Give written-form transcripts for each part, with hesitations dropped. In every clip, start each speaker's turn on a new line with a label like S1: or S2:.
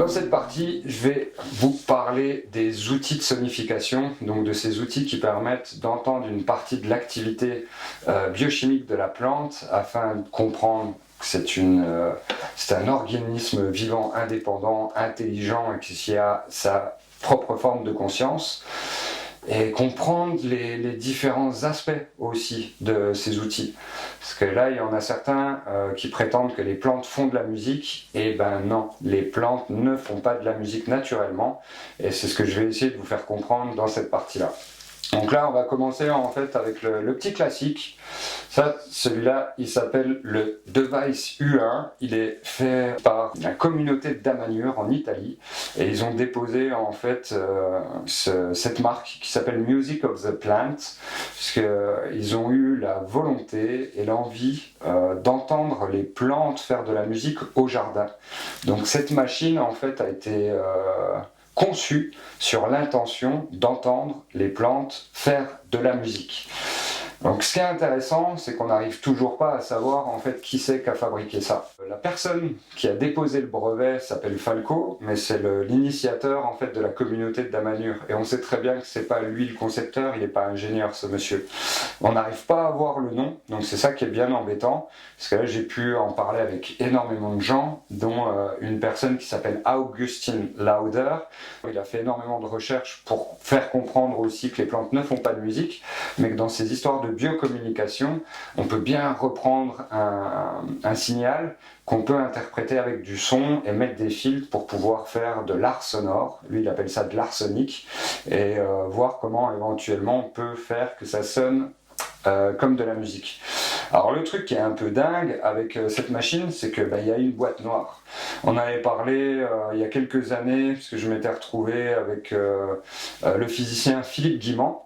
S1: Dans cette partie, je vais vous parler des outils de sonification, donc de ces outils qui permettent d'entendre une partie de l'activité biochimique de la plante afin de comprendre que c'est un organisme vivant, indépendant, intelligent et qui a sa propre forme de conscience. Et comprendre les différents aspects aussi de ces outils. Parce que là, il y en a certains qui prétendent que les plantes font de la musique, et ben non, les plantes ne font pas de la musique naturellement, et c'est ce que je vais essayer de vous faire comprendre dans cette partie-là. Donc là, on va commencer en fait avec le petit classique. Ça, celui-là, il s'appelle le Device U1. Il est fait par la communauté d'Amaniure en Italie. Et ils ont déposé en fait cette marque qui s'appelle Music of the Plant. Puisqu'ils ont eu la volonté et l'envie d'entendre les plantes faire de la musique au jardin. Donc cette machine en fait a été conçu sur l'intention d'entendre les plantes faire de la musique. Donc ce qui est intéressant, c'est qu'on n'arrive toujours pas à savoir en fait qui c'est qui a fabriqué ça. La personne qui a déposé le brevet s'appelle Falco, mais c'est l'initiateur en fait de la communauté de Damanhur. Et on sait très bien que c'est pas lui le concepteur, il n'est pas ingénieur ce monsieur. On n'arrive pas à avoir le nom, donc c'est ça qui est bien embêtant, parce que là j'ai pu en parler avec énormément de gens, dont une personne qui s'appelle Augustin Lauder. Il a fait énormément de recherches pour faire comprendre aussi que les plantes ne font pas de musique, mais que dans ces histoires de biocommunication, on peut bien reprendre un signal qu'on peut interpréter avec du son et mettre des filtres pour pouvoir faire de l'art sonore. Lui, il appelle ça de l'art sonique, et voir comment éventuellement on peut faire que ça sonne comme de la musique. Alors le truc qui est un peu dingue avec cette machine, c'est que y a une boîte noire. On avait parlé il y a quelques années, puisque je m'étais retrouvé avec le physicien Philippe Guimand,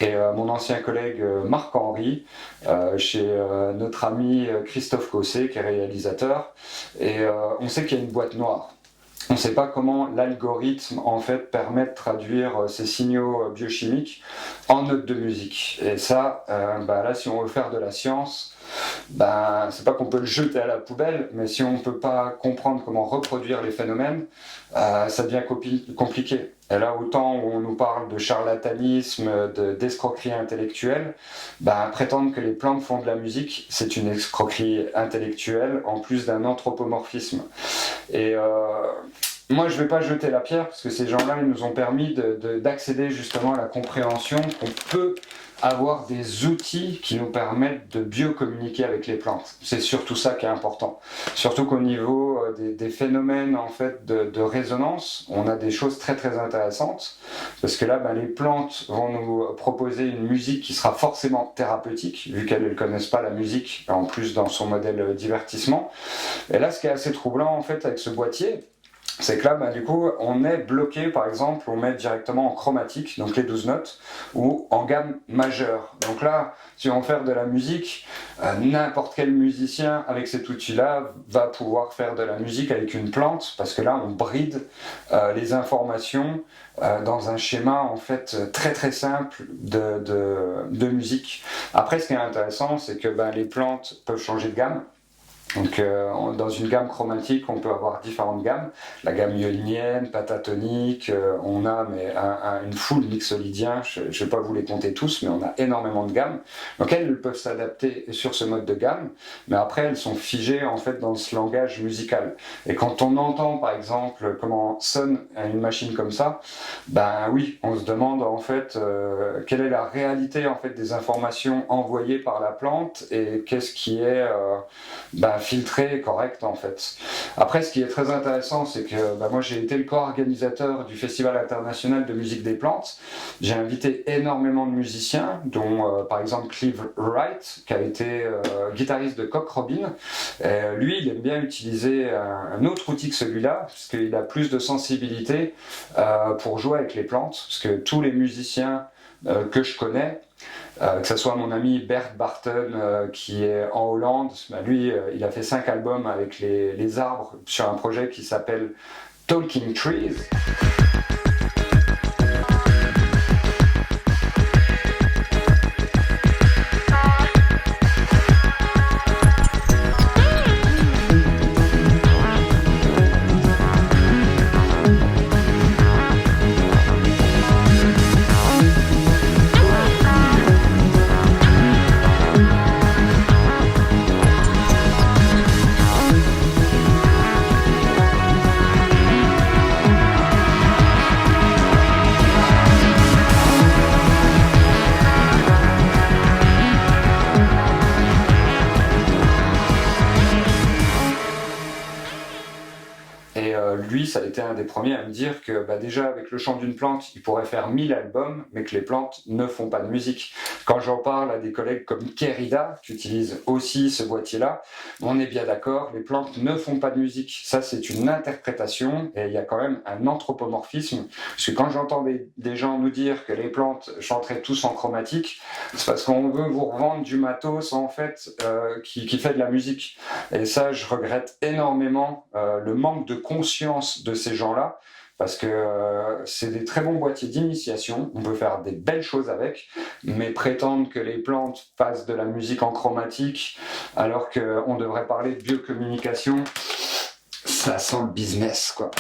S1: et mon ancien collègue Marc-Henri, chez notre ami Christophe Cossé, qui est réalisateur, et on sait qu'il y a une boîte noire. On ne sait pas comment l'algorithme en fait permet de traduire ces signaux biochimiques en notes de musique. Et ça, là, si on veut faire de la science, c'est pas qu'on peut le jeter à la poubelle, mais si on ne peut pas comprendre comment reproduire les phénomènes, ça devient compliqué. Et là, autant où on nous parle de charlatanisme, d'escroquerie intellectuelle, prétendre que les plantes font de la musique, c'est une escroquerie intellectuelle en plus d'un anthropomorphisme. Et moi, je ne vais pas jeter la pierre, parce que ces gens-là, ils nous ont permis d'accéder justement à la compréhension qu'on peut avoir des outils qui nous permettent de biocommuniquer avec les plantes. C'est surtout ça qui est important. Surtout qu'au niveau des phénomènes en fait de résonance, on a des choses très très intéressantes, parce que là, les plantes vont nous proposer une musique qui sera forcément thérapeutique, vu qu'elles ne connaissent pas la musique, en plus dans son modèle divertissement. Et là, ce qui est assez troublant en fait avec ce boîtier, c'est que là, du coup, on est bloqué, par exemple, on met directement en chromatique, donc les 12 notes, ou en gamme majeure. Donc là, si on veut faire de la musique, n'importe quel musicien avec cet outil-là va pouvoir faire de la musique avec une plante, parce que là, on bride les informations dans un schéma, en fait, très très simple de musique. Après, ce qui est intéressant, c'est que les plantes peuvent changer de gamme. Donc dans une gamme chromatique, on peut avoir différentes gammes. La gamme iolinienne, pentatonique, on a une foule mixolydien, je ne vais pas vous les compter tous, mais on a énormément de gammes. Donc elles peuvent s'adapter sur ce mode de gamme, mais après elles sont figées en fait dans ce langage musical. Et quand on entend par exemple comment sonne une machine comme ça, oui, on se demande en fait quelle est la réalité en fait des informations envoyées par la plante et qu'est-ce qui est filtré et correct en fait. Après, ce qui est très intéressant, c'est que moi j'ai été le co-organisateur du Festival international de musique des plantes. J'ai invité énormément de musiciens, dont par exemple Clive Wright, qui a été guitariste de Cock Robin. Lui, il aime bien utiliser un autre outil que celui-là, parce qu'il a plus de sensibilité pour jouer avec les plantes, parce que tous les musiciens que je connais, que ce soit mon ami Bert Barton qui est en Hollande, lui il a fait 5 albums avec les arbres sur un projet qui s'appelle Talking Trees. ça a été un des premiers à me dire que déjà avec le chant d'une plante, il pourrait faire 1000 albums, mais que les plantes ne font pas de musique. Quand j'en parle à des collègues comme Kerida, qui utilisent aussi ce boîtier-là, on est bien d'accord, les plantes ne font pas de musique. Ça, c'est une interprétation, et il y a quand même un anthropomorphisme, parce que quand j'entends des gens nous dire que les plantes chanteraient tous en chromatique, c'est parce qu'on veut vous revendre du matos en fait qui fait de la musique. Et ça, je regrette énormément le manque de conscience de ces gens-là, parce que c'est des très bons boîtiers d'initiation, on peut faire des belles choses avec, mais prétendre que les plantes fassent de la musique en chromatique alors qu'on devrait parler de biocommunication, ça sent le business, quoi.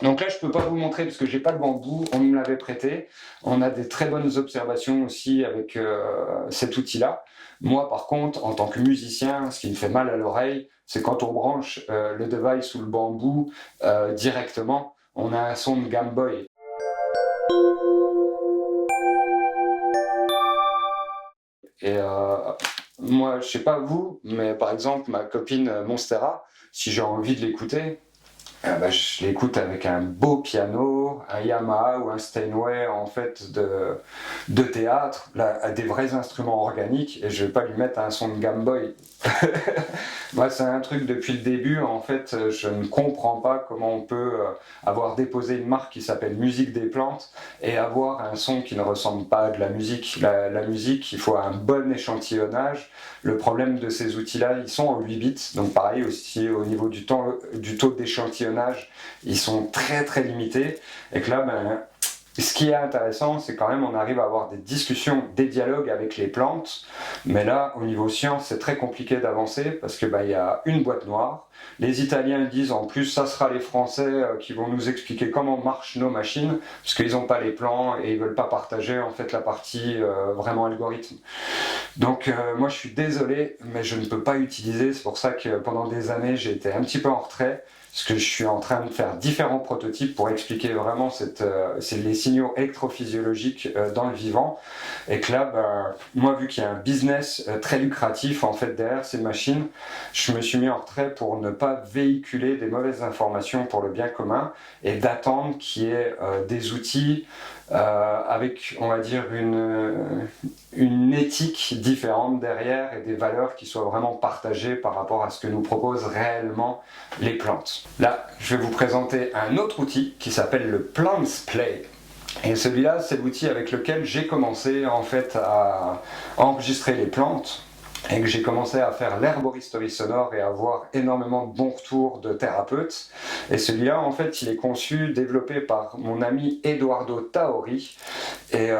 S1: Donc là, je ne peux pas vous montrer parce que j'ai pas le bambou, on me l'avait prêté. On a des très bonnes observations aussi avec cet outil-là. Moi, par contre, en tant que musicien, ce qui me fait mal à l'oreille, c'est quand on branche le device ou le bambou directement, on a un son de Game Boy. Et moi, je sais pas vous, mais par exemple, ma copine Monstera, si j'ai envie de l'écouter, je l'écoute avec un beau piano, un Yamaha ou un Steinway en fait de théâtre, là, des vrais instruments organiques, et je vais pas lui mettre un son de Game Boy. Moi, c'est un truc depuis le début, en fait, je ne comprends pas comment on peut avoir déposé une marque qui s'appelle Musique des Plantes et avoir un son qui ne ressemble pas à de la musique. La musique, il faut un bon échantillonnage. Le problème de ces outils-là, ils sont en 8 bits, donc pareil aussi au niveau du taux d'échantillonnage, ils sont très très limités, et que là, ce qui est intéressant, c'est quand même on arrive à avoir des discussions, des dialogues avec les plantes, mais là, au niveau science, c'est très compliqué d'avancer parce que il y a une boîte noire. Les Italiens disent en plus, ça sera les Français qui vont nous expliquer comment marchent nos machines, parce qu'ils n'ont pas les plans et ils veulent pas partager en fait la partie vraiment algorithme. Donc moi, je suis désolé, mais je ne peux pas utiliser. C'est pour ça que pendant des années, j'ai été un petit peu en retrait. Parce que je suis en train de faire différents prototypes pour expliquer vraiment les signaux électrophysiologiques dans le vivant. Et que là, moi, vu qu'il y a un business très lucratif en fait derrière ces machines, je me suis mis en retrait pour ne pas véhiculer des mauvaises informations pour le bien commun et d'attendre qu'il y ait des outils avec, on va dire, une éthique différente derrière et des valeurs qui soient vraiment partagées par rapport à ce que nous proposent réellement les plantes. Là, je vais vous présenter un autre outil qui s'appelle le Plants Play. Et celui-là, c'est l'outil avec lequel j'ai commencé en fait à enregistrer les plantes et que j'ai commencé à faire l'herboristerie sonore et à avoir énormément de bons retours de thérapeutes. Et celui-là, en fait, il est conçu, développé par mon ami Eduardo Taori. Et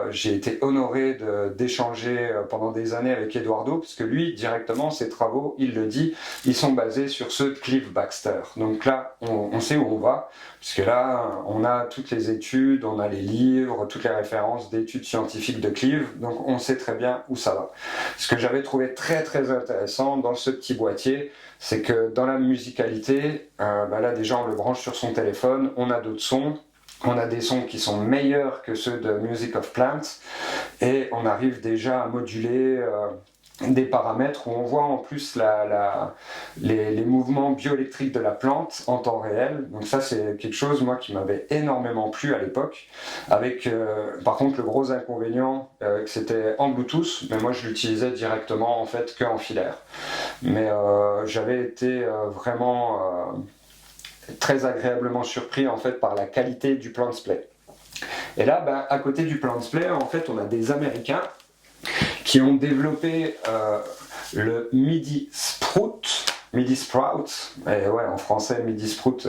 S1: j'ai été honoré d'échanger pendant des années avec Eduardo, parce que lui, directement, ses travaux, il le dit, ils sont basés sur ceux de Cliff Baxter. Donc là, on sait où on va, puisque là, on a toutes les études, on a les livres, toutes les références d'études scientifiques de Cliff, donc on sait très bien où ça va. Ce que j'avais trouvé très très intéressant dans ce petit boîtier, c'est que dans la musicalité, là déjà on le branche sur son téléphone, on a d'autres sons, on a des sons qui sont meilleurs que ceux de Music of Plants, et on arrive déjà à moduler des paramètres où on voit en plus les mouvements bioélectriques de la plante en temps réel. Donc ça, c'est quelque chose moi qui m'avait énormément plu à l'époque, avec par contre le gros inconvénient que c'était en Bluetooth, mais moi je l'utilisais directement en fait que en filaire. Mais j'avais été vraiment très agréablement surpris en fait par la qualité du Plants Play. Et là, à côté du Plants Play, en fait, on a des Américains qui ont développé le MIDI Sprout. MIDI Sprout, et ouais, en français MIDI Sprout,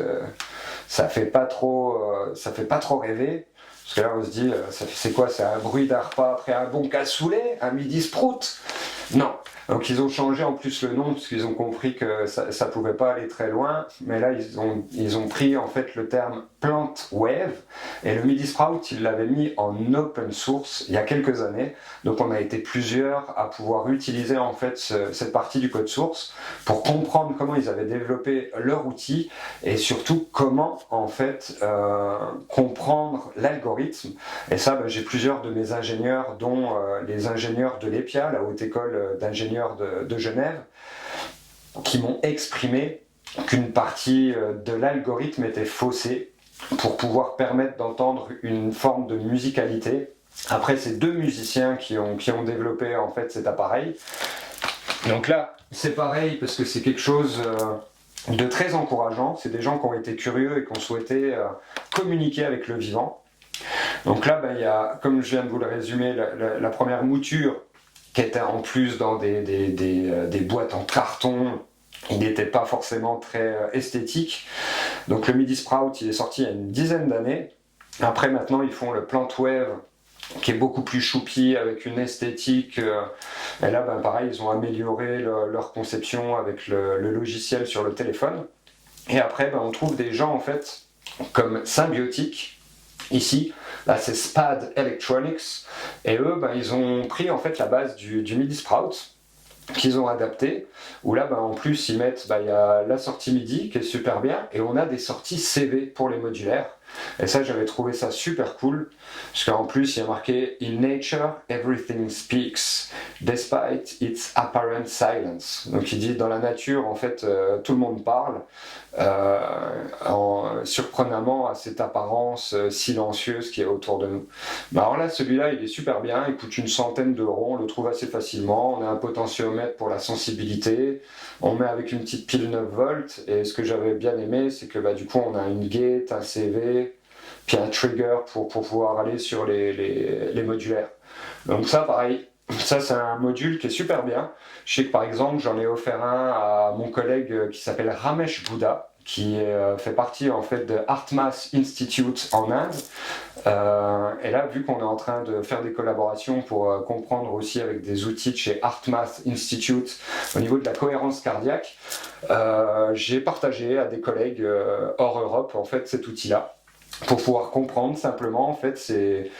S1: ça fait pas trop rêver. Parce que là, on se dit, c'est quoi? C'est un bruit d'arpa après un bon cassoulet? Un MIDI Sprout? Non. Donc ils ont changé en plus le nom parce qu'ils ont compris que ça pouvait pas aller très loin. Mais là ils ont pris en fait le terme Plant Wave, et le MIDI Sprout ils l'avaient mis en open source il y a quelques années. Donc on a été plusieurs à pouvoir utiliser en fait cette partie du code source pour comprendre comment ils avaient développé leur outil et surtout comment en fait comprendre l'algorithme. Et ça, j'ai plusieurs de mes ingénieurs, dont les ingénieurs de l'EPIA, la Haute École d'ingénieurs de Genève, qui m'ont exprimé qu'une partie de l'algorithme était faussée pour pouvoir permettre d'entendre une forme de musicalité. Après, c'est deux musiciens qui ont développé en fait cet appareil. Donc là, c'est pareil parce que c'est quelque chose de très encourageant. C'est des gens qui ont été curieux et qui ont souhaité communiquer avec le vivant. Donc là, il y a, comme je viens de vous le résumer, la première mouture qui était en plus dans des boîtes en carton. Il n'était pas forcément très esthétique. Donc le MIDI Sprout, il est sorti il y a une dizaine d'années. Après, maintenant, ils font le Plant Wave, qui est beaucoup plus choupi, avec une esthétique. Et là, pareil, ils ont amélioré leur conception avec le logiciel sur le téléphone. Et après, on trouve des gens, en fait, comme Symbiotic, ici. Là, c'est SPAD Electronics. Et eux, ils ont pris, en fait, la base du MIDI Sprout, qu'ils ont adapté, où là en plus ils mettent, il y a la sortie MIDI qui est super bien, et on a des sorties CV pour les modulaires, et ça j'avais trouvé ça super cool, parce qu'en plus il y a marqué "In nature, everything speaks, despite its apparent silence", donc il dit dans la nature en fait tout le monde parle, surprenamment à cette apparence silencieuse qui est autour de nous. Alors là, celui-là, il est super bien, il coûte une centaine d'euros, on le trouve assez facilement, on a un potentiomètre pour la sensibilité, on met avec une petite pile 9 volts, et ce que j'avais bien aimé, c'est que du coup on a une gate, un CV, puis un trigger pour pouvoir aller sur les modulaires. Donc ça, pareil, ça c'est un module qui est super bien. Je sais que par exemple j'en ai offert un à mon collègue qui s'appelle Ramesh Bouddha, qui fait partie en fait de HeartMath Institute en Inde. Et là, vu qu'on est en train de faire des collaborations pour comprendre aussi avec des outils de chez HeartMath Institute au niveau de la cohérence cardiaque, j'ai partagé à des collègues hors Europe en fait cet outil-là, pour pouvoir comprendre simplement en fait ces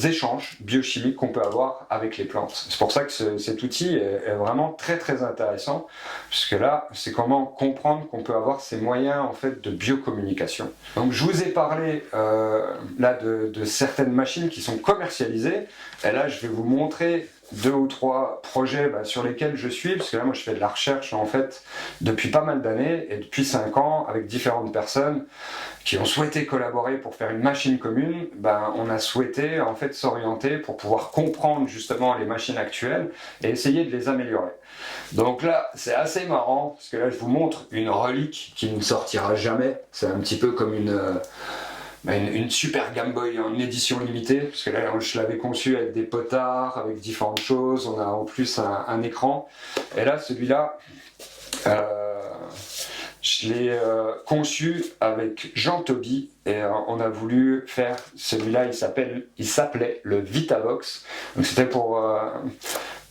S1: échanges biochimiques qu'on peut avoir avec les plantes. C'est pour ça que cet outil est vraiment très très intéressant, puisque là c'est comment comprendre qu'on peut avoir ces moyens en fait de biocommunication. Donc je vous ai parlé là de certaines machines qui sont commercialisées, et là je vais vous montrer 2 ou 3 projets sur lesquels je suis, parce que là moi je fais de la recherche en fait depuis pas mal d'années, et depuis 5 ans avec différentes personnes qui ont souhaité collaborer pour faire une machine commune. On a souhaité en fait s'orienter pour pouvoir comprendre justement les machines actuelles et essayer de les améliorer. Donc là c'est assez marrant, parce que là je vous montre une relique qui ne sortira jamais. C'est un petit peu comme une super Game Boy en édition limitée, parce que là je l'avais conçu avec des potards, avec différentes choses, on a en plus un écran, et là celui-là je l'ai conçu avec Jean Toby, et on a voulu faire celui-là, il s'appelait le Vitavox, donc c'était pour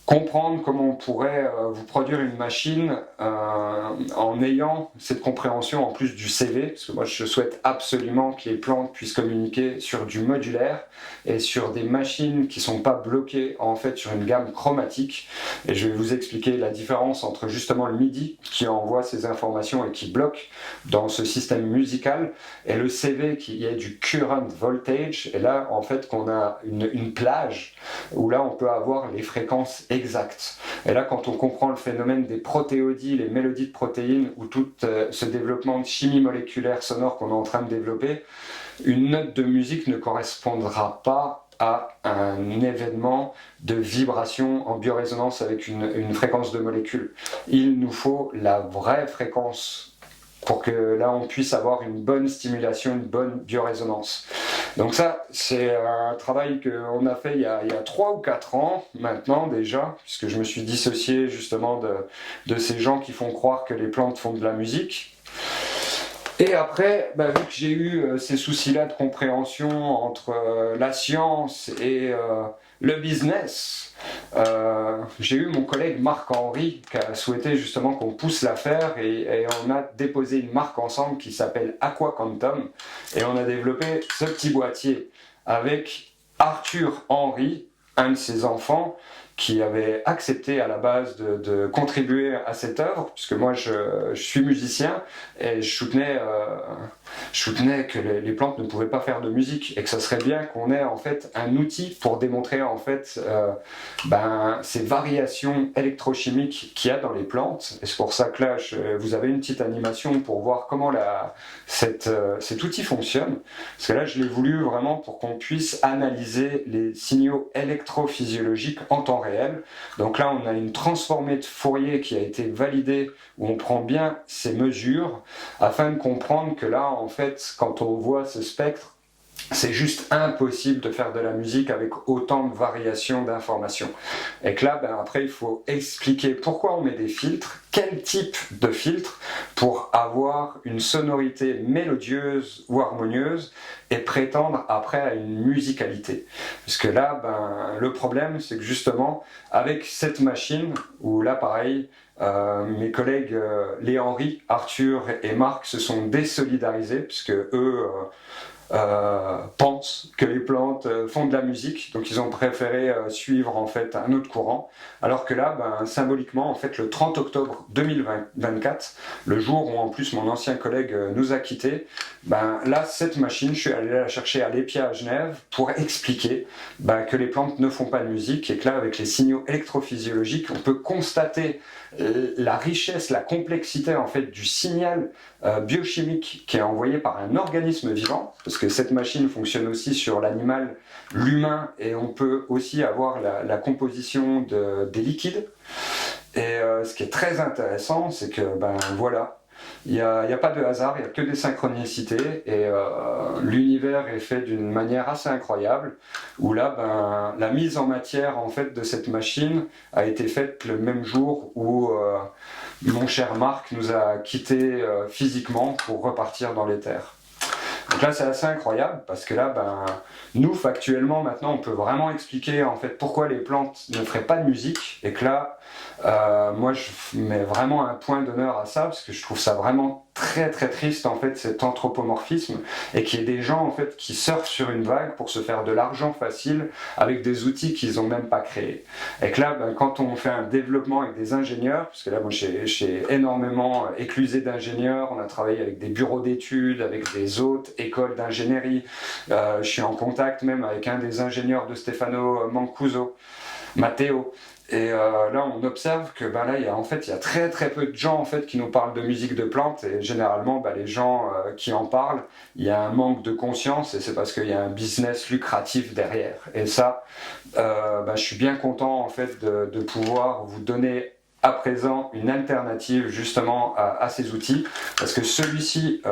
S1: comprendre comment on pourrait vous produire une machine en ayant cette compréhension en plus du CV, parce que moi je souhaite absolument que les plantes puissent communiquer sur du modulaire et sur des machines qui ne sont pas bloquées en fait sur une gamme chromatique, et je vais vous expliquer la différence entre justement le MIDI qui envoie ces informations et qui bloque dans ce système musical, et le CV qui est du current voltage, et là en fait qu'on a une plage où là on peut avoir les fréquences exactes. Et là, quand on comprend le phénomène des protéodies, les mélodies de protéines, ou tout ce développement de chimie moléculaire sonore qu'on est en train de développer, une note de musique ne correspondra pas à un événement de vibration en biorésonance avec une fréquence de molécules. Il nous faut la vraie fréquence pour que là on puisse avoir une bonne stimulation, une bonne biorésonance. Donc ça, c'est un travail qu'on a fait il y a 3 ou 4 ans maintenant déjà, puisque je me suis dissocié justement de ces gens qui font croire que les plantes font de la musique. Et après, vu que j'ai eu ces soucis-là de compréhension entre la science et le business, j'ai eu mon collègue Marc-Henri qui a souhaité justement qu'on pousse l'affaire, et on a déposé une marque ensemble qui s'appelle Aqua Quantum, et on a développé ce petit boîtier avec Arthur Henry, un de ses enfants, qui avait accepté à la base de contribuer à cette œuvre, puisque moi je suis musicien et je soutenais que les plantes ne pouvaient pas faire de musique et que ça serait bien qu'on ait en fait un outil pour démontrer en fait ces variations électrochimiques qu'il y a dans les plantes. Et c'est pour ça que là vous avez une petite animation pour voir comment cet outil fonctionne, parce que là je l'ai voulu vraiment pour qu'on puisse analyser les signaux électrophysiologiques en temps réel. Donc là on a une transformée de Fourier qui a été validée, où on prend bien ces mesures afin de comprendre que là en fait quand on voit ce spectre, c'est juste impossible de faire de la musique avec autant de variations d'informations. Et que là, après, il faut expliquer pourquoi on met des filtres, quel type de filtre, pour avoir une sonorité mélodieuse ou harmonieuse et prétendre après à une musicalité. Parce que là, le problème, c'est que justement, avec cette machine, où là, pareil, mes collègues Léhenri, Arthur et Marc se sont désolidarisés, puisque eux pensent que les plantes font de la musique, donc ils ont préféré suivre en fait un autre courant, alors que là, symboliquement, en fait, le 30 octobre 2024, le jour où en plus mon ancien collègue nous a quittés, là, cette machine, je suis allé la chercher à l'EPIA à Genève pour expliquer que les plantes ne font pas de musique, et que là, avec les signaux électrophysiologiques, on peut constater la richesse, la complexité en fait du signal biochimique qui est envoyé par un organisme vivant, parce que cette machine fonctionne aussi sur l'animal, l'humain, et on peut aussi avoir la composition des liquides. Et ce qui est très intéressant, c'est que voilà, il n'y a pas de hasard, il n'y a que des synchronicités, et l'univers est fait d'une manière assez incroyable, où là, la mise en matière en fait de cette machine a été faite le même jour où mon cher Marc nous a quittés physiquement pour repartir dans l'éther. Donc là c'est assez incroyable, parce que là nous factuellement maintenant on peut vraiment expliquer en fait pourquoi les plantes ne feraient pas de musique, et que là moi je mets vraiment un point d'honneur à ça, parce que je trouve ça vraiment très très triste en fait, cet anthropomorphisme, et qu'il y ait des gens en fait qui surfent sur une vague pour se faire de l'argent facile avec des outils qu'ils n'ont même pas créés. Et que là quand on fait un développement avec des ingénieurs, parce que là moi j'ai énormément éclusé d'ingénieurs, on a travaillé avec des bureaux d'études, avec des autres écoles d'ingénierie, je suis en contact même avec un des ingénieurs de Stefano Mancuso, Matteo. Et là, on observe que là, il y a très très peu de gens en fait qui nous parlent de musique de plantes, et généralement, les gens qui en parlent, il y a un manque de conscience, et c'est parce qu'il y a un business lucratif derrière. Et ça, je suis bien content en fait de pouvoir vous donner à présent une alternative justement à ces outils, parce que celui-ci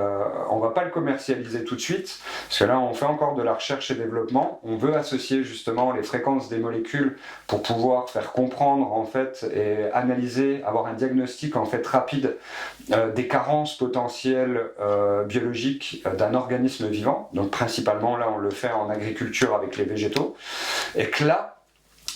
S1: on va pas le commercialiser tout de suite, parce que là on fait encore de la recherche et développement, on veut associer justement les fréquences des molécules pour pouvoir faire comprendre en fait et analyser, avoir un diagnostic en fait rapide des carences potentielles biologiques d'un organisme vivant. Donc principalement là on le fait en agriculture avec les végétaux, et que là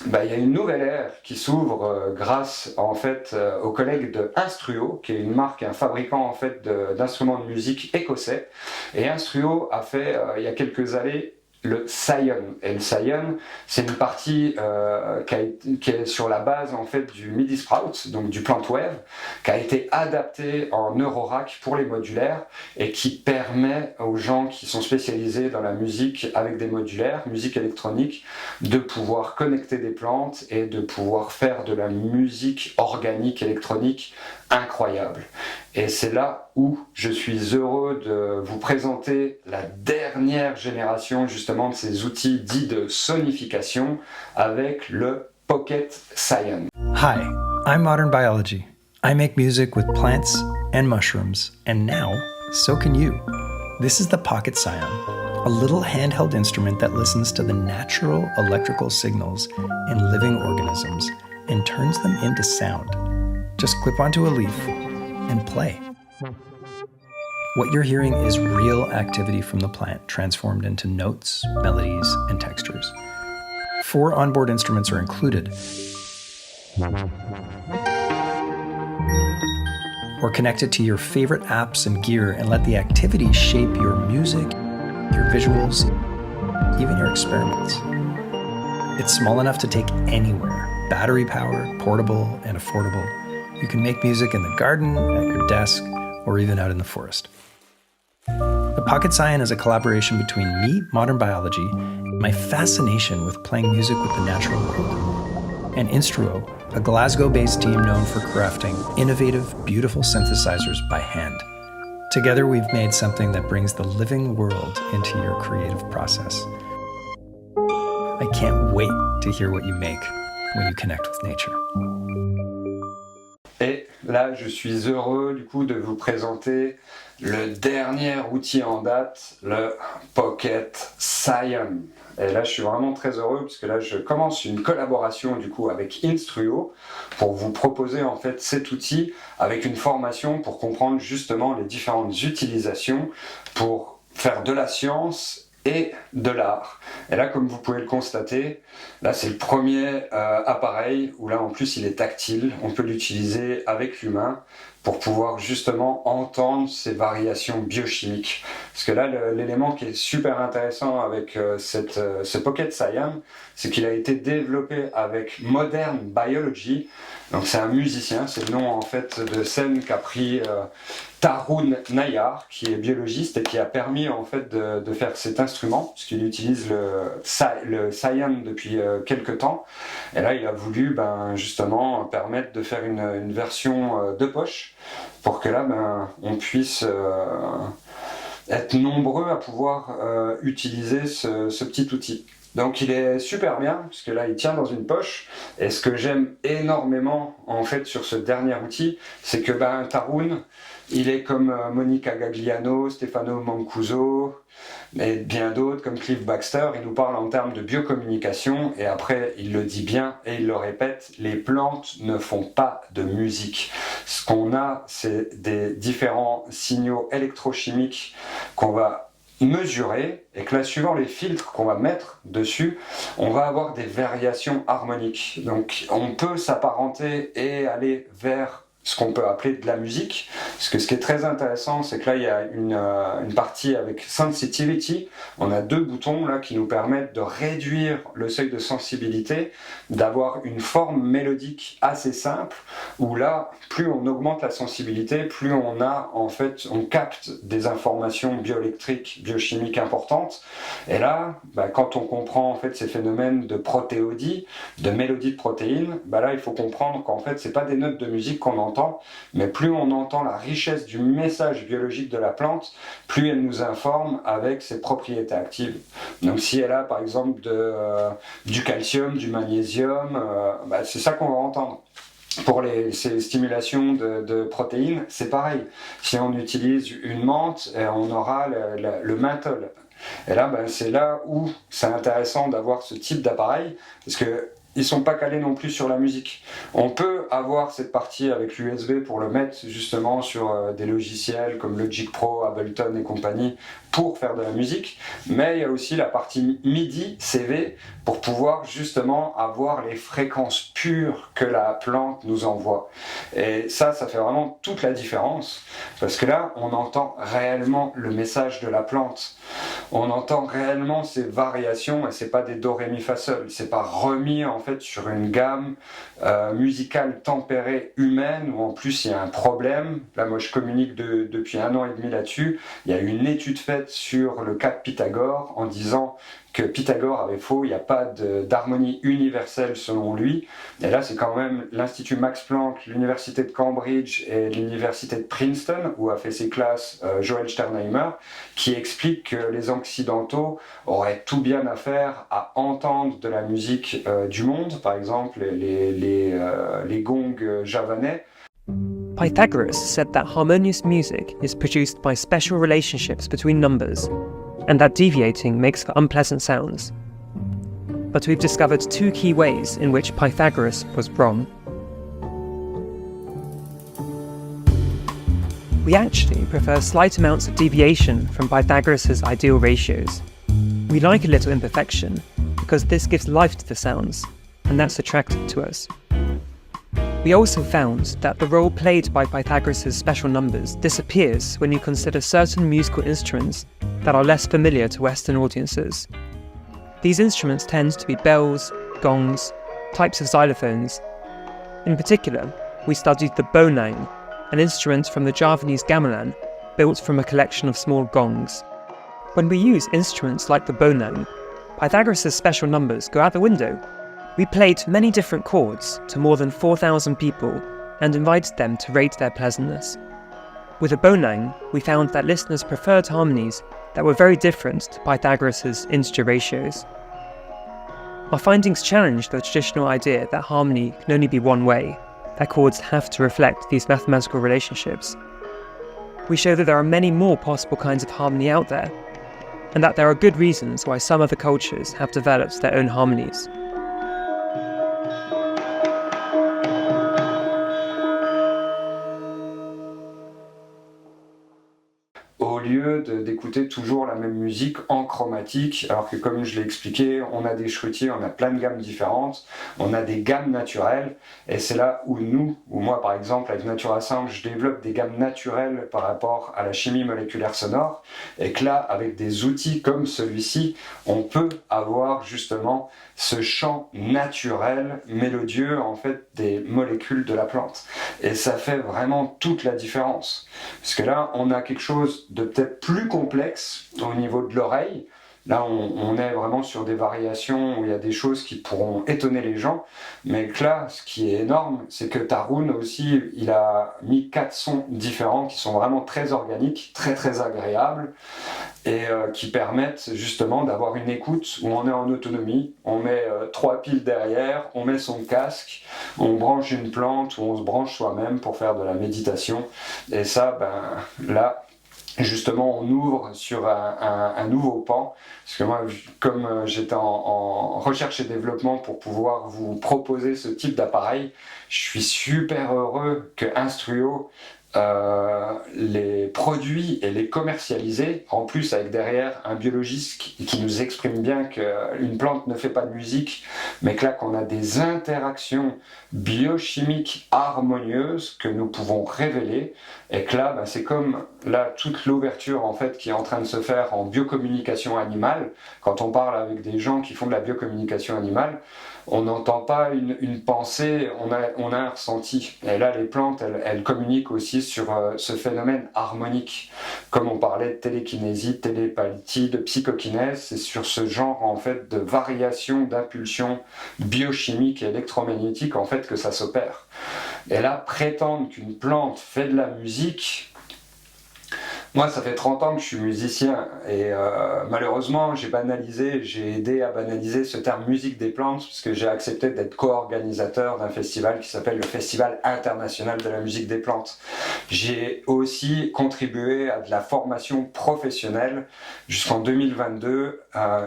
S1: il y a une nouvelle ère qui s'ouvre grâce en fait aux collègues de Instruo, qui est une marque, un fabricant en fait d'instruments de musique écossais. Et Instruo a fait il y a quelques années le Scion. Et le Scion, c'est une partie qui est sur la base en fait du MIDI Sprout, donc du PlantWave, qui a été adapté en Eurorack pour les modulaires, et qui permet aux gens qui sont spécialisés dans la musique avec des modulaires, musique électronique, de pouvoir connecter des plantes et de pouvoir faire de la musique organique électronique incroyable. Et c'est là où je suis heureux de vous présenter la dernière génération justement de ces outils dits de sonification avec le Pocket Scion.
S2: Hi, I'm Modern Biology. I make music with plants and mushrooms, and now so can you. This is the Pocket Scion, a little handheld instrument that listens to the natural electrical signals in living organisms and turns them into sound. Just clip onto a leaf and play. What you're hearing is real activity from the plant transformed into notes, melodies, and textures. 4 onboard instruments are included. Or connect it to your favorite apps and gear and let the activity shape your music, your visuals, even your experiments. It's small enough to take anywhere, battery powered, portable, and affordable. You can make music in the garden, at your desk, or even out in the forest. The Pocket Scion is a collaboration between me, modern biology, my fascination with playing music with the natural world, and Instruo, a Glasgow-based team known for crafting innovative, beautiful synthesizers by hand. Together, we've made something that brings the living world into your creative process. I can't wait to hear what you make when you connect with nature.
S1: Et là, je suis heureux du coup de vous présenter le dernier outil en date, le Pocket Scion. Et là, je suis vraiment très heureux puisque là, je commence une collaboration du coup avec Instruo pour vous proposer en fait cet outil avec une formation pour comprendre justement les différentes utilisations pour faire de la science et de l'art. Et là, comme vous pouvez le constater, là c'est le premier appareil où là en plus il est tactile, on peut l'utiliser avec l'humain pour pouvoir justement entendre ces variations biochimiques. Parce que là, l'élément qui est super intéressant avec ce Pocket Scion, c'est qu'il a été développé avec Modern Biology. Donc c'est un musicien, c'est le nom en fait de scène qu'a pris Tarun Nayar, qui est biologiste et qui a permis en fait de faire cet instrument, puisqu'il utilise le Scion depuis quelques temps. Et là, il a voulu justement permettre de faire une version de poche pour que là, on puisse être nombreux à pouvoir utiliser ce petit outil. Donc il est super bien, puisque là il tient dans une poche, et ce que j'aime énormément en fait sur ce dernier outil, c'est que Tarun, il est comme Monica Gagliano, Stefano Mancuso, et bien d'autres comme Cliff Baxter, il nous parle en termes de biocommunication, et après il le dit bien et il le répète, les plantes ne font pas de musique. Ce qu'on a, c'est des différents signaux électrochimiques qu'on va mesurer, et que là, suivant les filtres qu'on va mettre dessus, on va avoir des variations harmoniques. Donc on peut s'apparenter et aller vers ce qu'on peut appeler de la musique, parce que ce qui est très intéressant, c'est que là il y a une partie avec sensitivity, on a deux boutons là qui nous permettent de réduire le seuil de sensibilité, d'avoir une forme mélodique assez simple, où là plus on augmente la sensibilité, plus on capte des informations bioélectriques, biochimiques importantes, et là quand on comprend en fait ces phénomènes de protéodie, de mélodie de protéines, là il faut comprendre qu'en fait c'est pas des notes de musique qu'on entend, mais plus on entend la richesse du message biologique de la plante, plus elle nous informe avec ses propriétés actives. Donc si elle a par exemple du calcium, du magnésium, c'est ça qu'on va entendre. Pour ces stimulations de protéines, c'est pareil. Si on utilise une menthe, on aura le menthol. Et là, c'est là où c'est intéressant d'avoir ce type d'appareil, parce que ils ne sont pas calés non plus sur la musique. On peut avoir cette partie avec l'USB pour le mettre justement sur des logiciels comme Logic Pro, Ableton et compagnie pour faire de la musique, mais il y a aussi la partie MIDI CV pour pouvoir justement avoir les fréquences pures que la plante nous envoie. Et ça fait vraiment toute la différence, parce que là, on entend réellement le message de la plante. On entend réellement ces variations, et c'est pas des do, ré, mi, fa, sol. C'est pas remis en fait sur une gamme musicale tempérée humaine, où en plus il y a un problème. Là, moi je communique depuis 1 an et demi là-dessus. Il y a eu une étude faite sur le cas de Pythagore en disant que Pythagore avait faux, il n'y a pas d'harmonie universelle selon lui. Et là, c'est quand même l'Institut Max Planck, l'Université de Cambridge et l'Université de Princeton, où a fait ses classes Joël Sternheimer, qui explique que les Occidentaux auraient tout bien à faire à entendre de la musique du monde, par exemple les gongs javanais.
S3: Pythagoras said that harmonious music is produced by special relationships between numbers, and that deviating makes for unpleasant sounds. But we've discovered 2 key ways in which Pythagoras was wrong. We actually prefer slight amounts of deviation from Pythagoras' ideal ratios. We like a little imperfection because this gives life to the sounds, and that's attractive to us. We also found that the role played by Pythagoras' special numbers disappears when you consider certain musical instruments that are less familiar to Western audiences. These instruments tend to be bells, gongs, types of xylophones. In particular, we studied the bonang, an instrument from the Javanese gamelan built from a collection of small gongs. When we use instruments like the bonang, Pythagoras' special numbers go out the window. We played many different chords to more than 4,000 people and invited them to rate their pleasantness. With the bonang, we found that listeners preferred harmonies that were very different to Pythagoras' integer ratios. Our findings challenged the traditional idea that harmony can only be one way, that chords have to reflect these mathematical relationships. We show that there are many more possible kinds of harmony out there, and that there are good reasons why some other cultures have developed their own harmonies.
S1: Au lieu d'écouter toujours la même musique en chromatique, alors que comme je l'ai expliqué, on a des chrutiers, on a plein de gammes différentes, on a des gammes naturelles, et c'est là où moi par exemple avec Natura Sound, je développe des gammes naturelles par rapport à la chimie moléculaire sonore, et que là, avec des outils comme celui-ci, on peut avoir justement ce chant naturel, mélodieux en fait des molécules de la plante. Et ça fait vraiment toute la différence. Parce que là, on a quelque chose de peut-être plus complexe au niveau de l'oreille. Là, on est vraiment sur des variations où il y a des choses qui pourront étonner les gens. Mais que là, ce qui est énorme, c'est que Tarun aussi, il a mis 4 sons différents qui sont vraiment très organiques, très très agréables et qui permettent justement d'avoir une écoute où on est en autonomie. On met 3 piles derrière, on met son casque, on branche une plante ou on se branche soi-même pour faire de la méditation. Et ça, là, justement, on ouvre sur un nouveau pan, parce que moi, comme j'étais en recherche et développement pour pouvoir vous proposer ce type d'appareil, je suis super heureux que Instruo les produits et les commercialiser, en plus avec derrière un biologiste qui nous exprime bien qu'une plante ne fait pas de musique, mais que là qu'on a des interactions biochimiques harmonieuses que nous pouvons révéler, et que là c'est comme là toute l'ouverture en fait qui est en train de se faire en biocommunication animale. Quand on parle avec des gens qui font de la biocommunication animale, on n'entend pas une pensée, on a un ressenti. Et là, les plantes, elles communiquent aussi sur ce phénomène harmonique. Comme on parlait de télékinésie, télépathie, de psychokinèse, c'est sur ce genre en fait de variation d'impulsion biochimique et électromagnétique en fait que ça s'opère. Et là, prétendre qu'une plante fait de la musique... Moi, ça fait 30 ans que je suis musicien et malheureusement, j'ai aidé à banaliser ce terme musique des plantes parce que j'ai accepté d'être co-organisateur d'un festival qui s'appelle le Festival international de la musique des plantes. J'ai aussi contribué à de la formation professionnelle jusqu'en 2022,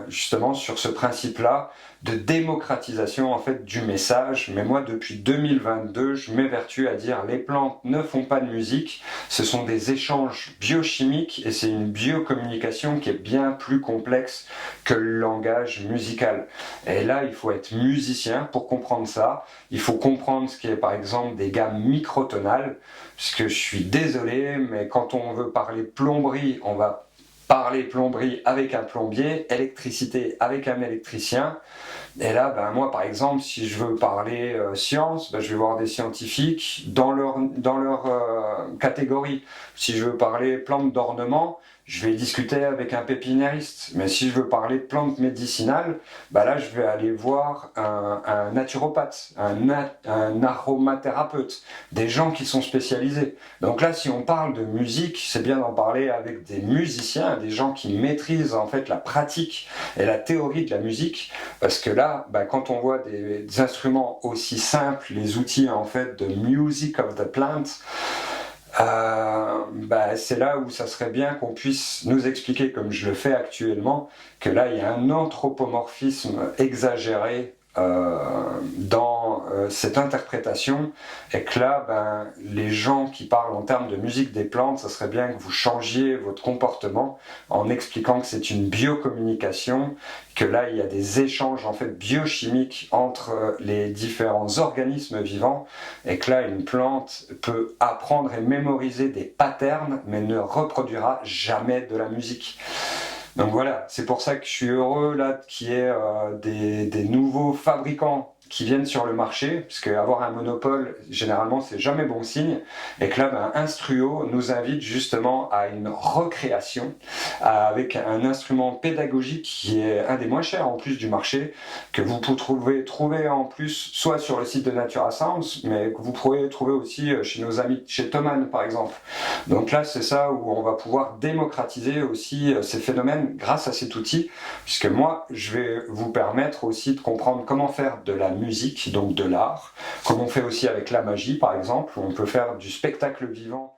S1: justement sur ce principe-là de démocratisation en fait du message. Mais moi, depuis 2022, je m'évertue à dire les plantes ne font pas de musique, ce sont des échanges biochimiques et c'est une biocommunication qui est bien plus complexe que le langage musical. Et là, il faut être musicien pour comprendre ça. Il faut comprendre ce qui est par exemple des gammes microtonales, puisque je suis désolé, mais quand on veut parler plomberie, on va parler plomberie avec un plombier, électricité avec un électricien. Et là, moi par exemple, si je veux parler science, je vais voir des scientifiques dans leur catégorie. Si je veux parler plantes d'ornement, je vais discuter avec un pépiniériste. Mais si je veux parler de plantes médicinales, là je vais aller voir un naturopathe, un aromathérapeute, des gens qui sont spécialisés. Donc là, si on parle de musique, c'est bien d'en parler avec des musiciens, des gens qui maîtrisent en fait la pratique et la théorie de la musique, parce que là, quand on voit des instruments aussi simples, les outils en fait de Music of the Plant, c'est là où ça serait bien qu'on puisse nous expliquer, comme je le fais actuellement, que là il y a un anthropomorphisme exagéré dans cette interprétation, et que là les gens qui parlent en termes de musique des plantes, ça serait bien que vous changiez votre comportement en expliquant que c'est une biocommunication, que là il y a des échanges en fait biochimiques entre les différents organismes vivants, et que là une plante peut apprendre et mémoriser des patterns mais ne reproduira jamais de la musique. Donc voilà, c'est pour ça que je suis heureux là qu'il y ait des nouveaux fabricants qui viennent sur le marché, puisque avoir un monopole, généralement, c'est jamais bon signe, et que là, Instruo nous invite justement à une recréation avec un instrument pédagogique qui est un des moins chers en plus du marché, que vous pouvez trouver en plus soit sur le site de Natura Sounds, mais que vous pourrez trouver aussi chez nos amis, chez Thomann par exemple. Donc là, c'est ça où on va pouvoir démocratiser aussi ces phénomènes grâce à cet outil, puisque moi, je vais vous permettre aussi de comprendre comment faire de la musique, donc de l'art, comme on fait aussi avec la magie par exemple, où on peut faire du spectacle vivant.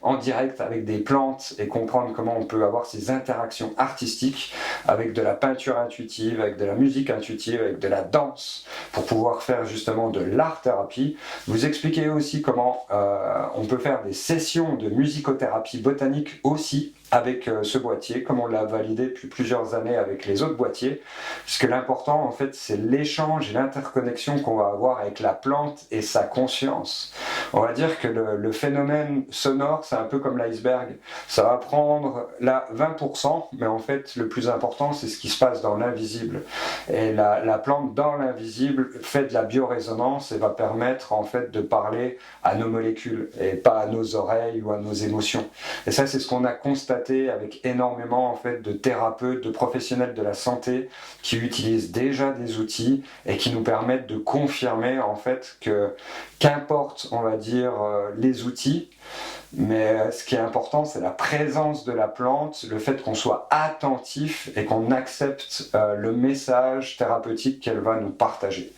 S1: En direct avec des plantes et comprendre comment on peut avoir ces interactions artistiques avec de la peinture intuitive, avec de la musique intuitive, avec de la danse pour pouvoir faire justement de l'art-thérapie. Vous expliquez aussi comment on peut faire des sessions de musicothérapie botanique aussi avec ce boîtier, comme on l'a validé depuis plusieurs années avec les autres boîtiers, puisque l'important en fait c'est l'échange et l'interconnexion qu'on va avoir avec la plante et sa conscience. On va dire que le phénomène sonore c'est un peu comme l'iceberg, ça va prendre là 20%, mais en fait le plus important c'est ce qui se passe dans l'invisible. Et la plante dans l'invisible fait de la biorésonance et va permettre en fait de parler à nos molécules et pas à nos oreilles ou à nos émotions. Et ça c'est ce qu'on a constaté avec énormément en fait de thérapeutes, de professionnels de la santé qui utilisent déjà des outils et qui nous permettent de confirmer en fait que qu'importe on va dire les outils, mais ce qui est important c'est la présence de la plante, le fait qu'on soit attentif et qu'on accepte le message thérapeutique qu'elle va nous partager.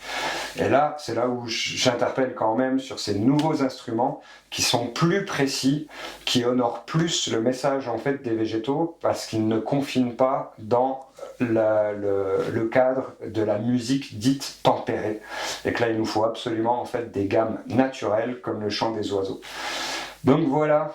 S1: Et là, c'est là où j'interpelle quand même sur ces nouveaux instruments qui sont plus précis, qui honorent plus le message en fait des végétaux parce qu'ils ne confinent pas dans le cadre de la musique dite tempérée. Et que là, il nous faut absolument en fait des gammes naturelles comme le chant des oiseaux. Donc voilà,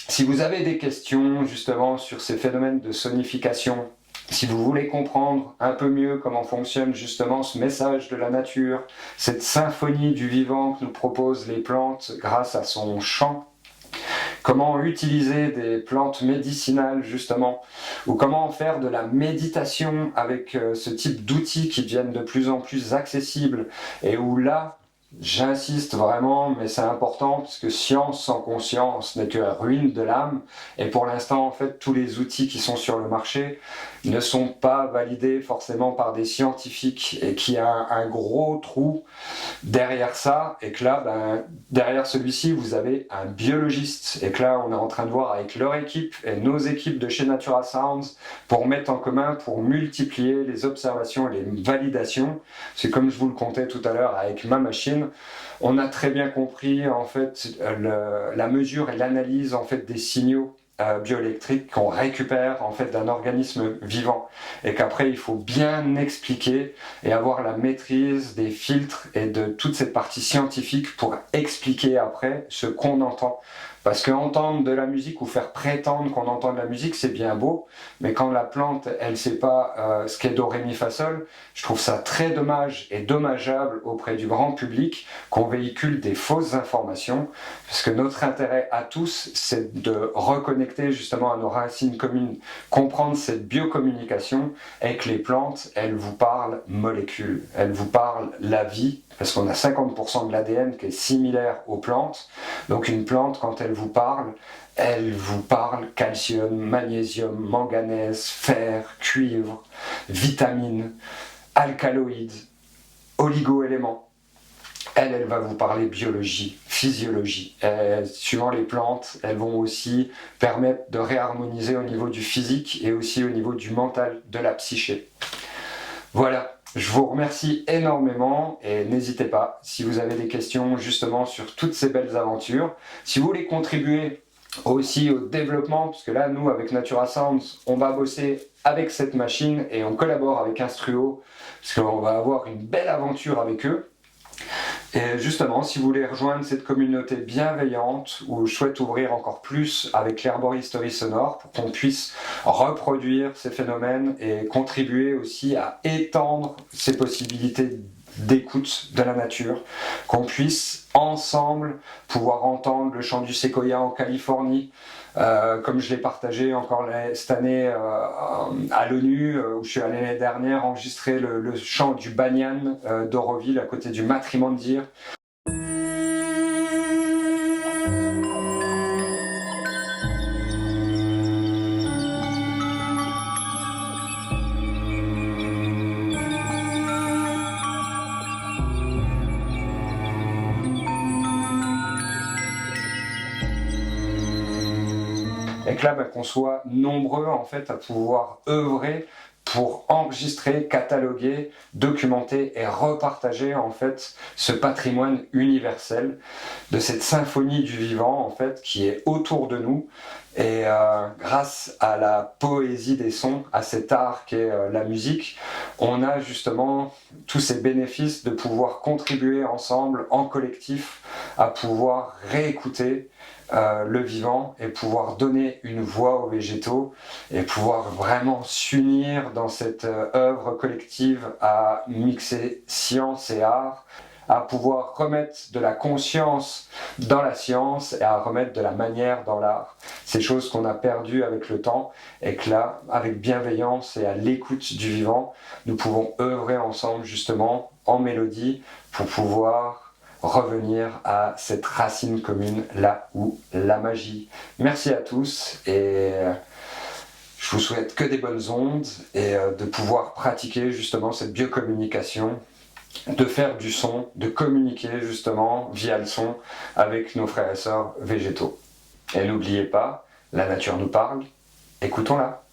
S1: si vous avez des questions justement sur ces phénomènes de sonification, si vous voulez comprendre un peu mieux comment fonctionne justement ce message de la nature, cette symphonie du vivant que nous proposent les plantes grâce à son chant, comment utiliser des plantes médicinales justement, ou comment faire de la méditation avec ce type d'outils qui deviennent de plus en plus accessibles et où là, j'insiste vraiment, mais c'est important parce que science sans conscience n'est que ruine de l'âme. Et pour l'instant, en fait, tous les outils qui sont sur le marché ne sont pas validés forcément par des scientifiques et qu'il y a un gros trou derrière ça. Et que là, derrière celui-ci, vous avez un biologiste. Et que là, on est en train de voir avec leur équipe et nos équipes de chez Natura Sounds pour mettre en commun, pour multiplier les observations et les validations. C'est comme je vous le contais tout à l'heure avec ma machine. On a très bien compris en fait la mesure et l'analyse en fait des signaux bioélectriques qu'on récupère en fait d'un organisme vivant et qu'après il faut bien expliquer et avoir la maîtrise des filtres et de toute cette partie scientifique pour expliquer après ce qu'on entend. Parce qu'entendre de la musique ou faire prétendre qu'on entend de la musique, c'est bien beau, mais quand la plante, elle ne sait pas ce qu'est do, ré, mi, fa, sol, je trouve ça très dommage et dommageable auprès du grand public qu'on véhicule des fausses informations, parce que notre intérêt à tous, c'est de reconnecter justement à nos racines communes, comprendre cette biocommunication et que les plantes, elles vous parlent molécules, elles vous parlent la vie, parce qu'on a 50% de l'ADN qui est similaire aux plantes. Donc une plante, quand elle vous parle calcium, magnésium, manganèse, fer, cuivre, vitamines, alcaloïdes, oligo-éléments. Elle va vous parler biologie, physiologie. Suivant les plantes, elles vont aussi permettre de réharmoniser au niveau du physique et aussi au niveau du mental, de la psyché. Voilà, je vous remercie énormément et n'hésitez pas, si vous avez des questions justement sur toutes ces belles aventures, si vous voulez contribuer aussi au développement, parce que là, nous, avec Natura Sounds, on va bosser avec cette machine et on collabore avec Instruo, parce qu'on va avoir une belle aventure avec eux. Et justement, si vous voulez rejoindre cette communauté bienveillante où je souhaite ouvrir encore plus avec l'herboristerie sonore pour qu'on puisse reproduire ces phénomènes et contribuer aussi à étendre ces possibilités d'écoute de la nature, qu'on puisse ensemble pouvoir entendre le chant du séquoia en Californie, comme je l'ai partagé encore cette année à l'ONU, où je suis allé l'année dernière enregistrer le chant du banyan d'Auroville à côté du Matrimandir. Et que là, qu'on soit nombreux en fait à pouvoir œuvrer pour enregistrer, cataloguer, documenter et repartager en fait ce patrimoine universel de cette symphonie du vivant en fait qui est autour de nous. Et grâce à la poésie des sons, à cet art qu'est la musique, on a justement tous ces bénéfices de pouvoir contribuer ensemble, en collectif, à pouvoir réécouter le vivant et pouvoir donner une voix aux végétaux et pouvoir vraiment s'unir dans cette œuvre collective à mixer science et art, à pouvoir remettre de la conscience dans la science et à remettre de la manière dans l'art. Ces choses qu'on a perdues avec le temps et que là, avec bienveillance et à l'écoute du vivant, nous pouvons œuvrer ensemble justement en mélodie pour pouvoir revenir à cette racine commune là où la magie. Merci à tous et je vous souhaite que des bonnes ondes et de pouvoir pratiquer justement cette biocommunication, de faire du son, de communiquer justement via le son avec nos frères et sœurs végétaux. Et n'oubliez pas, la nature nous parle, écoutons-la.